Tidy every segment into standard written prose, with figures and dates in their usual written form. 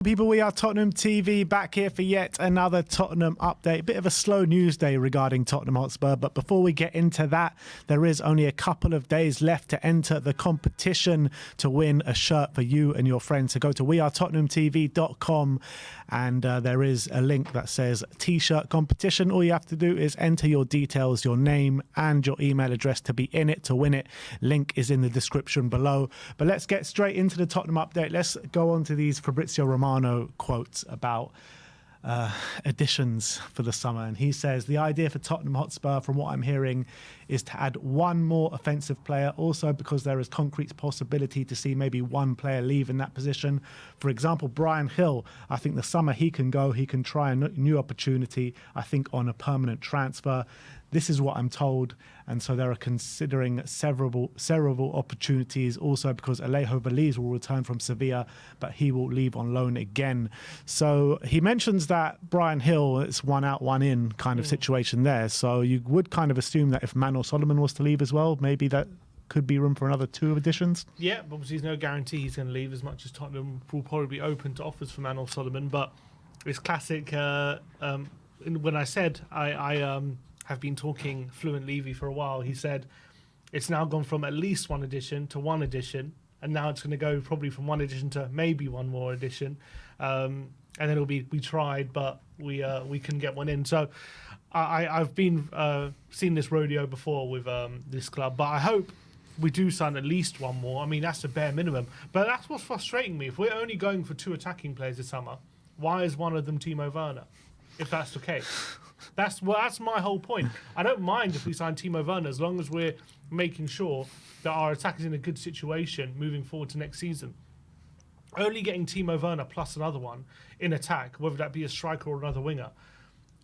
People, we are Tottenham TV back here for yet another Tottenham update. Bit of a slow news day regarding Tottenham Hotspur, but before we get into that, there is only a couple of days left to enter the competition to win a shirt for you and your friends. So go to WeAreTottenhamTV.com and there is a link that says T-shirt competition. All you have to do is enter your details, your name and your email address to be in it, to win it. Link is in the description below. But let's get straight into the Tottenham update. Let's go on to these Fabrizio Romano quotes about additions for the summer, and he says the idea for Tottenham Hotspur, from what I'm hearing, is to add one more offensive player, also because there is concrete possibility to see maybe one player leave in that position. For example, Bryan Hill, I think the summer he can go, he can try a new opportunity, I think on a permanent transfer. This is what I'm told, and so they are considering several opportunities, also because Alejo Veliz will return from Sevilla, but he will leave on loan again. So he mentions that Bryan Hill, it's one out, one in kind of situation there. So you would kind of assume that if Manuel Solomon was to leave as well, maybe that could be room for another two additions. Yeah, but obviously there's no guarantee he's going to leave, as much as Tottenham will probably be open to offers for Manuel Solomon. But it's classic. When I said I have been talking fluent Levy for a while, he said it's now gone from at least one addition to one addition, and now it's going to go probably from one addition to maybe one more addition, and then it'll be we tried but we couldn't get one in. So I've been seen this rodeo before with this club, but I hope we do sign at least one more. I mean, that's the bare minimum, but that's what's frustrating me. If we're only going for two attacking players this summer, why is one of them Timo Werner, if that's the case? That's my whole point. I don't mind if we sign Timo Werner, as long as we're making sure that our attack is in a good situation moving forward to next season. Only getting Timo Werner plus another one in attack, whether that be a striker or another winger,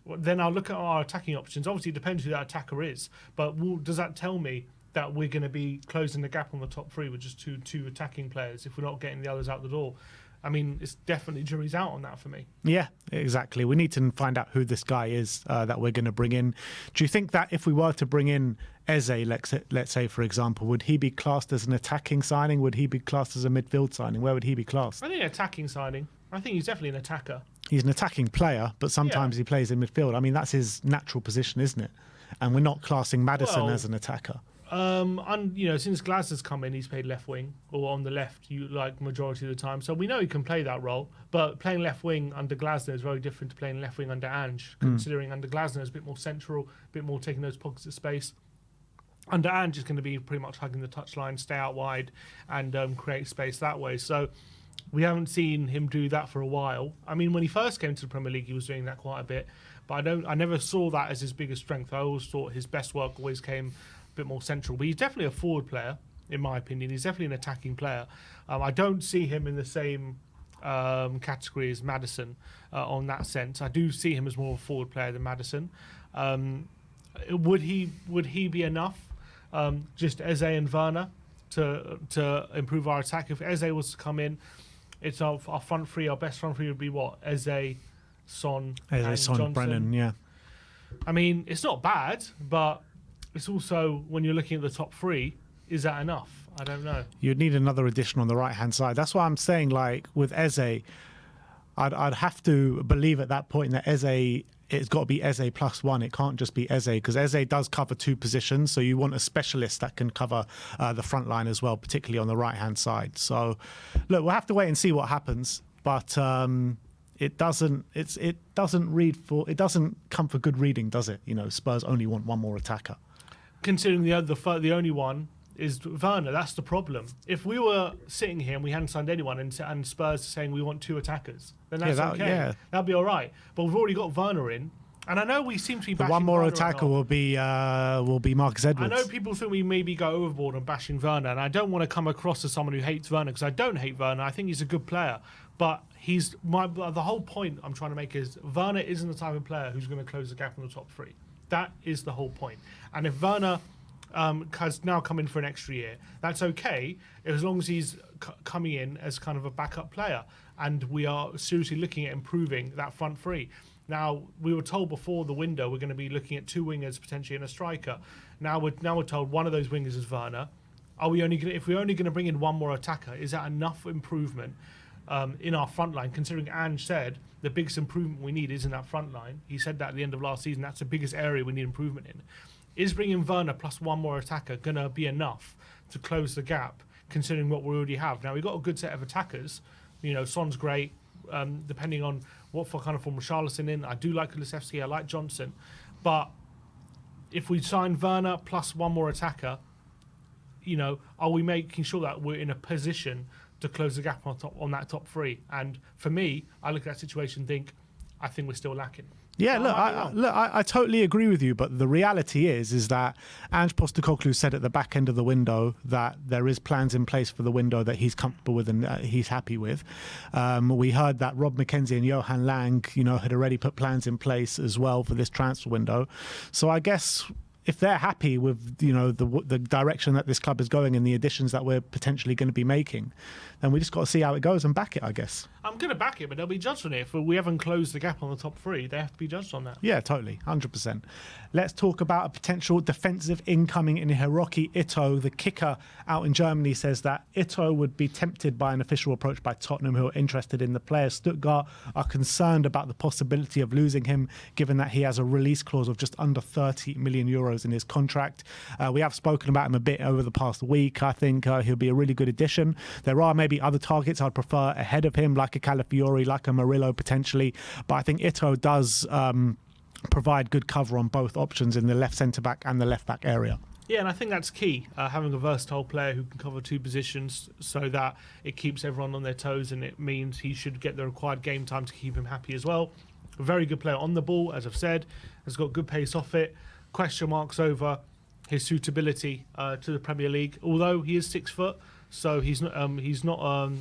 then I'll look at our attacking options. Obviously, it depends who that attacker is, but does that tell me that we're going to be closing the gap on the top three with just two attacking players if we're not getting the others out the door? I mean, it's definitely jury's out on that for me. Yeah, exactly. We need to find out who this guy is that we're going to bring in. Do you think that if we were to bring in Eze, let's say, for example, would he be classed as an attacking signing? Would he be classed as a midfield signing? Where would he be classed? I think an attacking signing. I think he's definitely an attacker. He's an attacking player, but sometimes he plays in midfield. I mean, that's his natural position, isn't it? And we're not classing Maddison as an attacker. Since Glasner's come in, he's played left wing or on the left, majority of the time. So we know he can play that role. But playing left wing under Glasner is very different to playing left wing under Ange. Considering under Glasner is a bit more central, a bit more taking those pockets of space. Under Ange is going to be pretty much hugging the touchline, stay out wide, and create space that way. So we haven't seen him do that for a while. I mean, when he first came to the Premier League, he was doing that quite a bit. But I never saw that as his biggest strength. I always thought his best work always came bit more central, but he's definitely a forward player in my opinion. He's definitely an attacking player. I don't see him in the same category as Maddison on that sense. I do see him as more of a forward player than Maddison. Would he be enough, just Eze and Werner, to improve our attack? If Eze was to come in, it's our front three. Our best front three would be what? Eze, Son, and Johnson. Brennan. Yeah. I mean, it's not bad, but it's also, when you're looking at the top three, is that enough? I don't know. You'd need another addition on the right-hand side. That's why I'm saying, like, with Eze, I'd have to believe at that point that Eze, it's got to be Eze plus one. It can't just be Eze, because Eze does cover two positions, so you want a specialist that can cover the front line as well, particularly on the right-hand side. So, look, we'll have to wait and see what happens, but it doesn't come for good reading, does it? You know, Spurs only want one more attacker. Considering the only one is Werner, that's the problem. If we were sitting here and we hadn't signed anyone and Spurs saying we want two attackers, then that's okay. Yeah. That'd be all right. But we've already got Werner in, and I know we seem to be bashing one more Werner attacker will be Marcus Edwards. I know people think we maybe go overboard on bashing Werner, and I don't want to come across as someone who hates Werner, because I don't hate Werner. I think he's a good player, but the whole point I'm trying to make is Werner isn't the type of player who's going to close the gap on the top three. That is the whole point. And if Werner has now come in for an extra year, that's okay, as long as he's coming in as kind of a backup player. And we are seriously looking at improving that front three. Now, we were told before the window we're going to be looking at two wingers potentially and a striker. Now we're told one of those wingers is Werner. If we're only going to bring in one more attacker, is that enough improvement in our front line, considering Ange said the biggest improvement we need is in that front line. He said that at the end of last season. That's the biggest area we need improvement in. Is bringing Werner plus one more attacker going to be enough to close the gap, considering what we already have? Now, we've got a good set of attackers. You know, Son's great, depending on what kind of form Richarlison in. I do like Kulusevski, I like Johnson. But if we sign Werner plus one more attacker, you know, are we making sure that we're in a position to close the gap on that top three? And for me, I look at that situation and think, I think we're still lacking. Yeah, I totally agree with you, but the reality is that Ange Postecoglou said at the back end of the window that there is plans in place for the window that he's comfortable with and he's happy with. We heard that Rob McKenzie and Johan Lang, you know, had already put plans in place as well for this transfer window. So I guess if they're happy with, you know, the direction that this club is going and the additions that we're potentially going to be making, then we just got to see how it goes and back it, I guess. I'm going to back it, but they'll be judged on it. If we haven't closed the gap on the top three, they have to be judged on that. Yeah, totally, 100%. Let's talk about a potential defensive incoming in Hiroki Ito. The kicker out in Germany says that Ito would be tempted by an official approach by Tottenham, who are interested in the player. Stuttgart are concerned about the possibility of losing him, given that he has a release clause of just under 30 million euros in his contract. We have spoken about him a bit over the past week. I think he'll be a really good addition. There are maybe other targets I'd prefer ahead of him, like a Calafiori, like a Murillo potentially, but I think Ito does provide good cover on both options in the left centre-back and the left-back area. Yeah, and I think that's key, having a versatile player who can cover two positions so that it keeps everyone on their toes, and it means he should get the required game time to keep him happy as well. A very good player on the ball, as I've said, has got good pace off it. Question marks over his suitability to the Premier League, although he is 6 foot, so he's not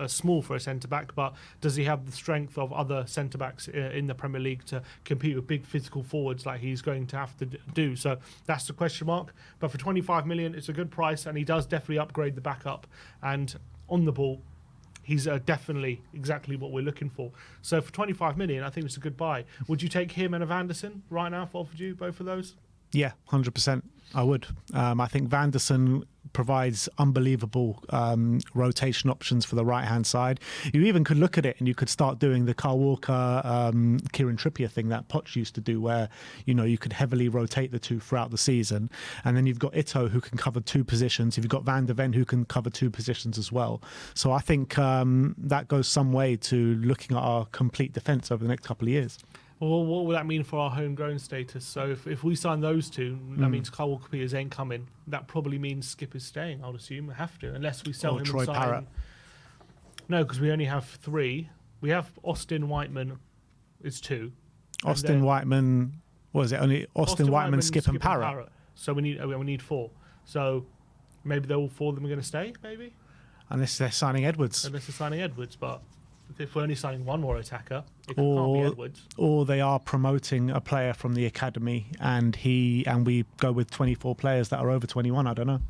small for a centre back. But does he have the strength of other centre backs in the Premier League to compete with big physical forwards like he's going to have to do? So that's the question mark. But for 25 million, it's a good price, and he does definitely upgrade the backup. And on the ball, he's definitely exactly what we're looking for. So for 25 million, I think it's a good buy. Would you take him and a Vanderson right now if I offered you both of those? Yeah, 100%. I would. I think Vanderson provides unbelievable rotation options for the right-hand side. You even could look at it and you could start doing the Kyle Walker, Kieran Trippier thing that Poch used to do, where, you know, you could heavily rotate the two throughout the season. And then you've got Ito, who can cover two positions. You've got Van der Ven, who can cover two positions as well. So I think that goes some way to looking at our complete defence over the next couple of years. Well, what will that mean for our homegrown status? So if we sign those two, that means Kyle Walker Peters ain't coming. That probably means Skip is staying, I would assume. We have to, unless we sell him Troy and sign. Parrott. No, because we only have 3. We have Austin Whiteman. It's 2. Austin Whiteman. What is it? Only Austin Whiteman, Skip and Parrott. So we need 4. So maybe all 4 of them are going to stay. Maybe unless they're signing Edwards. But if we're only signing one more attacker, it can't be Edwards. Or they are promoting a player from the academy, and we go with 24 players that are over 21. I don't know.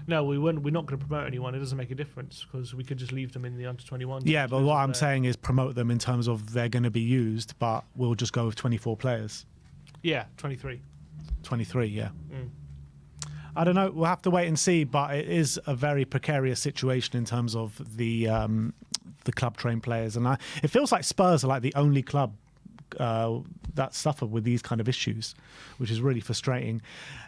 No, we're not going to promote anyone. It doesn't make a difference because we could just leave them in the under 21. Yeah, but what I'm saying is promote them in terms of they're going to be used, but we'll just go with 24 players. Yeah, 23. 23, yeah. I don't know. We'll have to wait and see, but it is a very precarious situation in terms of the club trained players, and it feels like Spurs are like the only club that suffer with these kind of issues, which is really frustrating.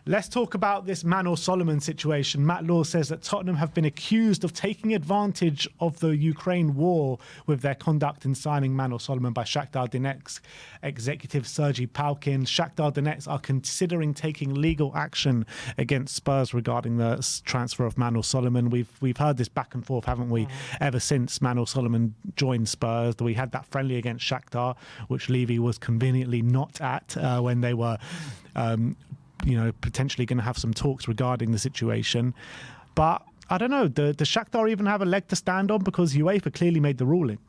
Let's talk about this Manor Solomon situation. Matt Law says that Tottenham have been accused of taking advantage of the Ukraine war with their conduct in signing Manor Solomon by Shakhtar Donetsk executive Sergei Palkin. Shakhtar Donetsk are considering taking legal action against Spurs regarding the transfer of Manor Solomon. We've heard this back and forth, haven't we, ever since Manor Solomon joined Spurs. We had that friendly against Shakhtar, which Levy was conveniently not at when they were potentially going to have some talks regarding the situation. But I don't know, does Shakhtar even have a leg to stand on, because UEFA clearly made the ruling?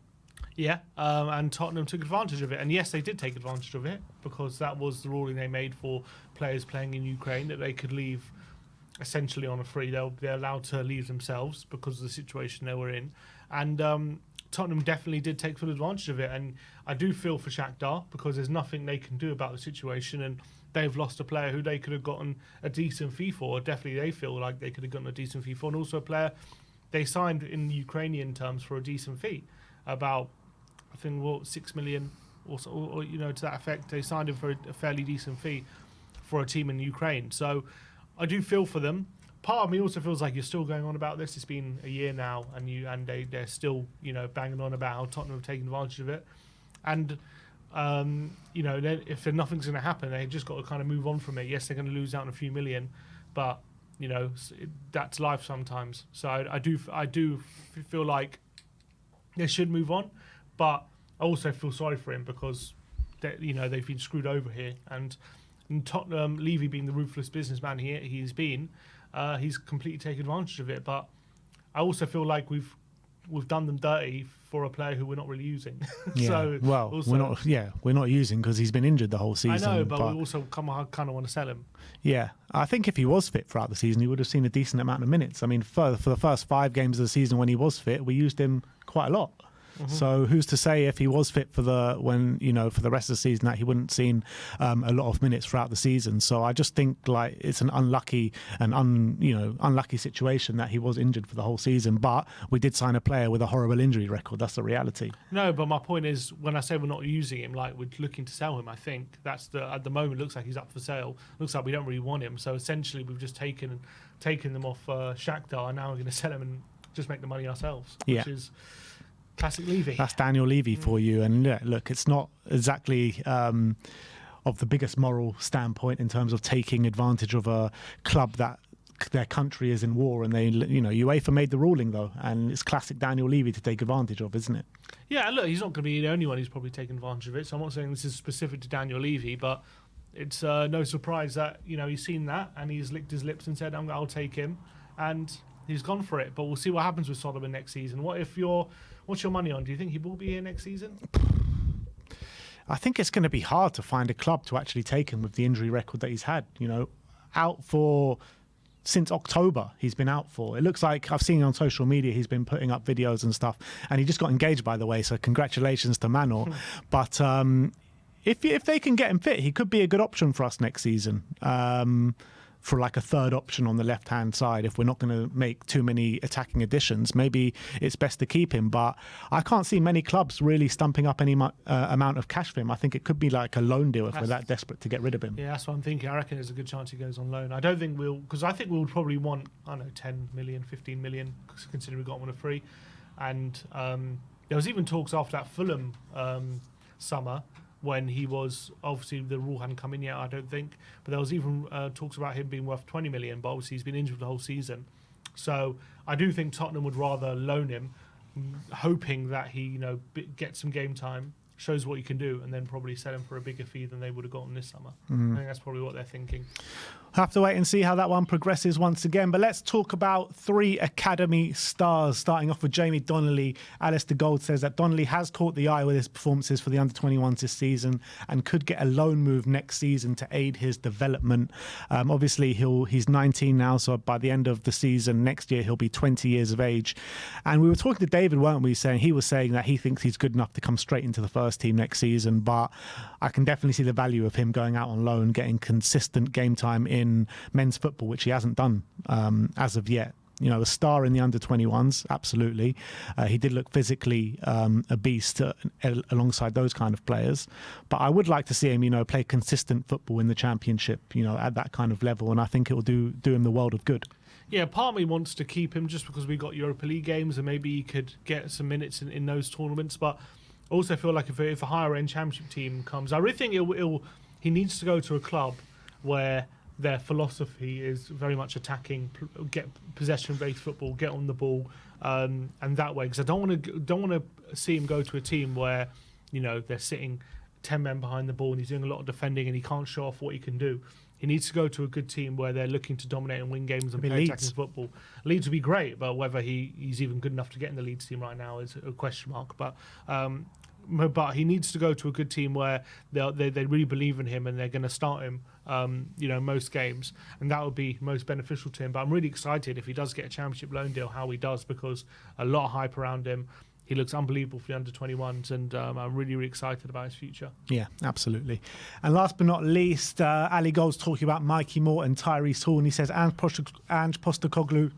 Yeah, and Tottenham took advantage of it. And yes, they did take advantage of it, because that was the ruling they made for players playing in Ukraine, that they could leave essentially on a free. They're allowed to leave themselves because of the situation they were in. And Tottenham definitely did take full advantage of it. And I do feel for Shakhtar, because there's nothing they can do about the situation. And they've lost a player who they could have gotten a decent fee for. Definitely they feel like they could have gotten a decent fee for. And also a player they signed in Ukrainian terms for a decent fee, about I think 6 million or so, or to that effect. They signed him for a fairly decent fee for a team in Ukraine. So I do feel for them. Part of me also feels like you're still going on about this. It's been a year now, and they're still banging on about how Tottenham have taken advantage of it. And if nothing's going to happen, they just got to kind of move on from it. Yes, they're going to lose out on a few million, but that's life sometimes. So I do feel like they should move on, but I also feel sorry for him because they've been screwed over here, and Tottenham, Levy being the ruthless businessman he's been. He's completely taken advantage of it, but I also feel like we've done them dirty for a player who we're not really using. Yeah. So well, also, we're not using because he's been injured the whole season. I know, but we also kind of want to sell him. Yeah, I think if he was fit throughout the season, he would have seen a decent amount of minutes. I mean, for the first 5 games of the season when he was fit, we used him quite a lot. So who's to say if he was fit for the rest of the season that he wouldn't seen a lot of minutes throughout the season? So I just think like it's an unlucky situation that he was injured for the whole season. But we did sign a player with a horrible injury record. That's the reality. No, but my point is when I say we're not using him, like we're looking to sell him. I think that's at the moment looks like he's up for sale. Looks like we don't really want him. So essentially we've just taken them off Shakhtar, and now we're going to sell him and just make the money ourselves. Which is classic Levy. That's Daniel Levy for you. And look, it's not exactly of the biggest moral standpoint in terms of taking advantage of a club that their country is in war, and UEFA made the ruling though, and it's classic Daniel Levy to take advantage of, isn't it? Yeah, look, he's not going to be the only one who's probably taken advantage of it. So I'm not saying this is specific to Daniel Levy, but it's no surprise that he's seen that and he's licked his lips and said, "I'll take him," and he's gone for it. But we'll see what happens with Solomon next season. What's your money on? Do you think he will be here next season? I think it's going to be hard to find a club to actually take him with the injury record that he's had. Out for since October, he's been out for. It looks like I've seen on social media he's been putting up videos and stuff, and he just got engaged, by the way. So congratulations to Manor. But if they can get him fit, he could be a good option for us next season. For like a third option on the left-hand side, if we're not going to make too many attacking additions, maybe it's best to keep him. But I can't see many clubs really stumping up any amount of cash for him. I think it could be like a loan deal if we're that desperate to get rid of him. Yeah, that's what I'm thinking. I reckon there's a good chance he goes on loan. I don't think because I think we'll probably want, 10 million, 15 million, considering we got one for free. And there was even talks after that Fulham summer, when he was, obviously the rule hadn't come in yet, I don't think, but there was even talks about him being worth 20 million, but obviously he's been injured the whole season. So I do think Tottenham would rather loan him, hoping that he gets some game time, shows what he can do, and then probably sell him for a bigger fee than they would have gotten this summer. I think that's probably what they're thinking. Have to wait and see how that one progresses once again. But let's talk about 3 academy stars, starting off with Jamie Donnelly. Alistair Gold says that Donnelly has caught the eye with his performances for the under-21s this season and could get a loan move next season to aid his development. Obviously, he's 19 now, so by the end of the season next year, he'll be 20 years of age. And we were talking to David, weren't we? He was saying that he thinks he's good enough to come straight into the first team next season, but I can definitely see the value of him going out on loan, getting consistent game time in men's football, which he hasn't done as of yet. A star in the under-21s, absolutely. He did look physically a beast alongside those kind of players. But I would like to see him, play consistent football in the Championship, at that kind of level, and I think it will do him the world of good. Yeah, part of me wants to keep him just because we got Europa League games and maybe he could get some minutes in those tournaments. But I also feel like if a higher end Championship team comes, I really think he needs to go to a club where their philosophy is very much attacking, get possession-based football, get on the ball, and that way. Because I don't want to see him go to a team where they're sitting 10 men behind the ball and he's doing a lot of defending and he can't show off what he can do. He needs to go to a good team where they're looking to dominate and win games and play attacking football. Leeds would be great, but whether he's even good enough to get in the Leeds team right now is a question mark. But he needs to go to a good team where they really believe in him and they're going to start him, most games, and that would be most beneficial to him. But I'm really excited if he does get a Championship loan deal, how he does, because a lot of hype around him. He looks unbelievable for the under-21s, and I'm really, really excited about his future. Yeah, absolutely. And last but not least, Ali Gold's talking about Mikey Moore and Tyrese Hall, and he says Ange Postecoglou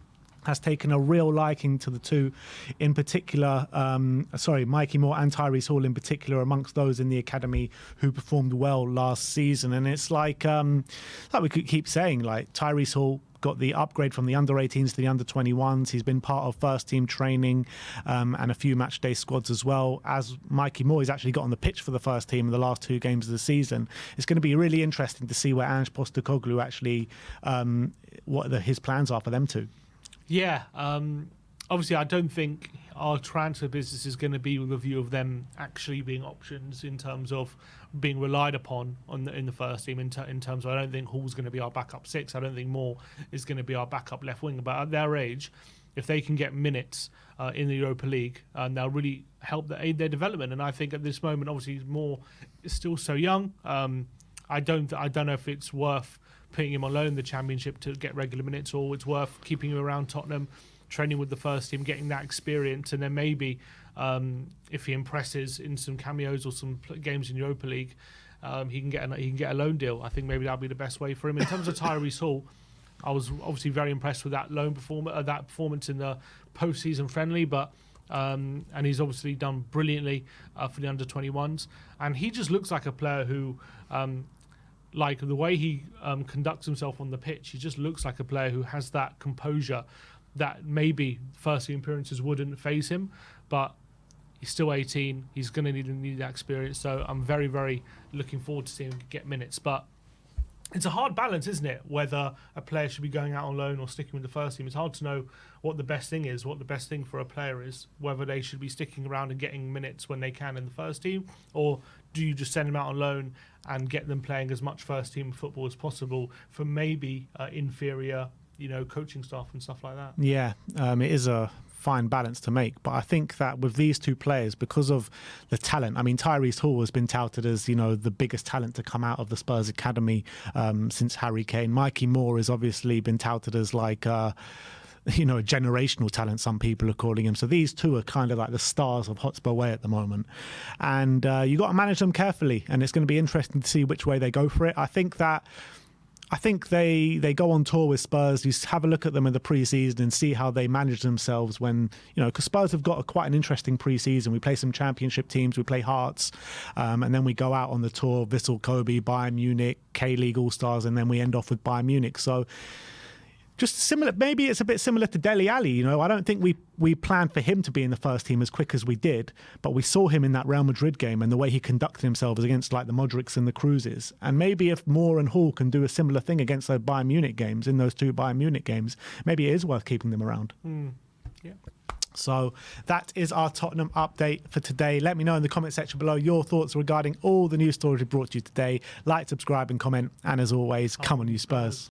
has taken a real liking to the two, in particular, Mikey Moore and Tyrese Hall in particular, amongst those in the academy who performed well last season. And it's like we could keep saying, like, Tyrese Hall got the upgrade from the under-18s to the under-21s. He's been part of first-team training and a few match-day squads as well. As Mikey Moore, he's actually got on the pitch for the first team in the last 2 games of the season. It's going to be really interesting to see where Ange Postecoglou actually, his plans are for them two. Yeah, obviously I don't think our transfer business is going to be with a view of them actually being options in terms of being relied upon in the first team. In terms of, I don't think Hall's going to be our backup 6. I don't think Moore is going to be our backup left wing. But at their age, if they can get minutes in the Europa League, they'll really help aid their development. And I think at this moment, obviously, Moore is still so young. I don't know if it's worth putting him on loan in the Championship to get regular minutes, or it's worth keeping him around Tottenham, training with the first team, getting that experience, and then maybe if he impresses in some cameos or some games in Europa League, he can get a loan deal. I think maybe that'll be the best way for him. In terms of Tyrese Hall, I was obviously very impressed with that performance in the post-season friendly, but and he's obviously done brilliantly for the under-21s, and he just looks like a player who. Like the way he conducts himself on the pitch, he just looks like a player who has that composure that maybe first team appearances wouldn't faze him, but he's still 18. He's going to need that experience. So I'm very, very looking forward to seeing him get minutes. But it's a hard balance, isn't it? Whether a player should be going out on loan or sticking with the first team. It's hard to know what the best thing is, what the best thing for a player is, whether they should be sticking around and getting minutes when they can in the first team, or do you just send them out on loan and get them playing as much first team football as possible for maybe inferior, coaching staff and stuff like that? Yeah, it is a fine balance to make, but I think that with these two players, because of the talent, I mean, Tyrese Hall has been touted as the biggest talent to come out of the Spurs academy since Harry Kane. Mikey Moore has obviously been touted as like a generational talent, some people are calling him. So these two are kind of like the stars of Hotspur Way at the moment, and you got to manage them carefully, and it's going to be interesting to see which way they go for it. I think they go on tour with Spurs. You have a look at them in the pre-season and see how they manage themselves when, because Spurs have got quite an interesting pre-season. We play some Championship teams, we play Hearts, and then we go out on the tour, Vissel Kobe, Bayern Munich, K-League All-Stars, and then we end off with Bayern Munich. So just similar, maybe it's a bit similar to Dele Alli. I don't think we planned for him to be in the first team as quick as we did, but we saw him in that Real Madrid game and the way he conducted himself against like the Modrics and the Cruzes. And maybe if Moore and Hall can do a similar thing against those Bayern Munich games, in those 2 Bayern Munich games, maybe it is worth keeping them around. Yeah. So that is our Tottenham update for today. Let me know in the comment section below your thoughts regarding all the news stories we brought to you today. Like, subscribe and comment. And as always, come on you Spurs.